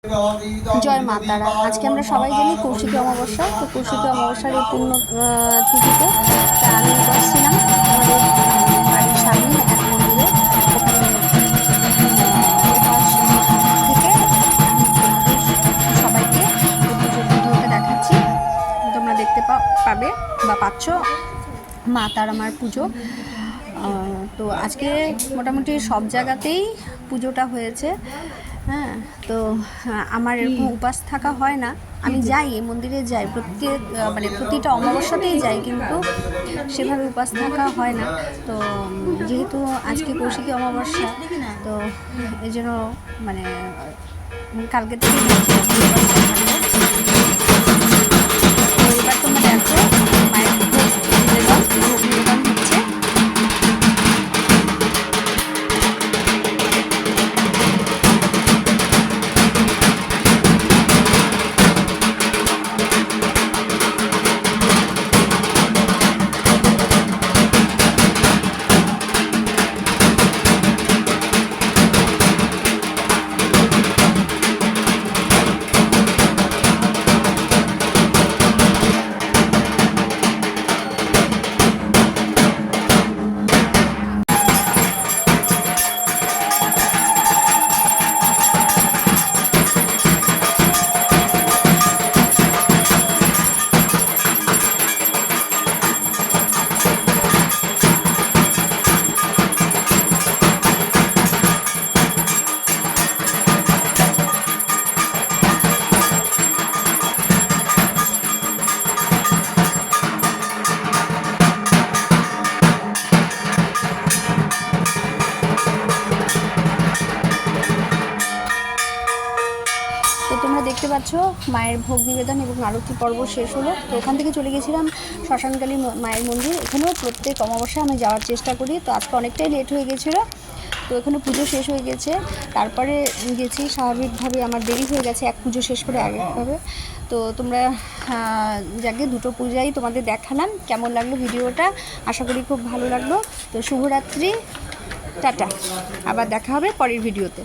জয় মা তারা। আজকে আমরা সবাই জানি কৌশিকী অমাবস্যা। তো কৌশিকী অমাবস্যার এই পূর্ণ তিথিতে আমি বসছিলাম আমাদের বাড়ির সামনে এক মন্দিরে। ওখানে থেকে সবাইকে পুজোর ভিডিওটা দেখাচ্ছি, তোমরা দেখতে পাবে বা পাচ্ছ মা তারা মার পুজো। তো আজকে মোটামুটি সব জায়গাতেই পুজোটা হয়েছে। হ্যাঁ, তো আমার এরকম উপাস থাকা হয় না। আমি যাই মন্দিরে যাই, প্রতিটা অমাবস্যাতেই যাই, কিন্তু সেভাবে উপাস থাকা হয় না। তো যেহেতু আজকে কৌশিকী অমাবস্যা, তো এই জন্য কালকে থেকে এবার তোমরা দেখো মায়ের নিবেদন হচ্ছে। তো তোমরা দেখতে পাচ্ছ মায়ের ভোগ নিবেদন এবং আরতি পর্ব শেষ হলো। তো ওখান থেকে চলে গেছিলাম শ্মশানকালী মায়ের মন্দির। এখানেও প্রত্যেক অমাবস্যায় আমি যাওয়ার চেষ্টা করি। তো আজকে অনেকটাই লেট হয়ে গেছিলো, তো এখানে পুজো শেষ হয়ে গেছে। তারপরে গেছি, স্বাভাবিকভাবে আমার দেরি হয়ে গেছে এক পুজো শেষ করে আরেকভাবে। তো তোমরা যাকে দুটো পূজাই তোমাদের দেখালাম। কেমন লাগলো ভিডিওটা? আশা করি খুব ভালো লাগলো। তো শুভরাত্রি, টাটা, আবার দেখা হবে পরের ভিডিওতে।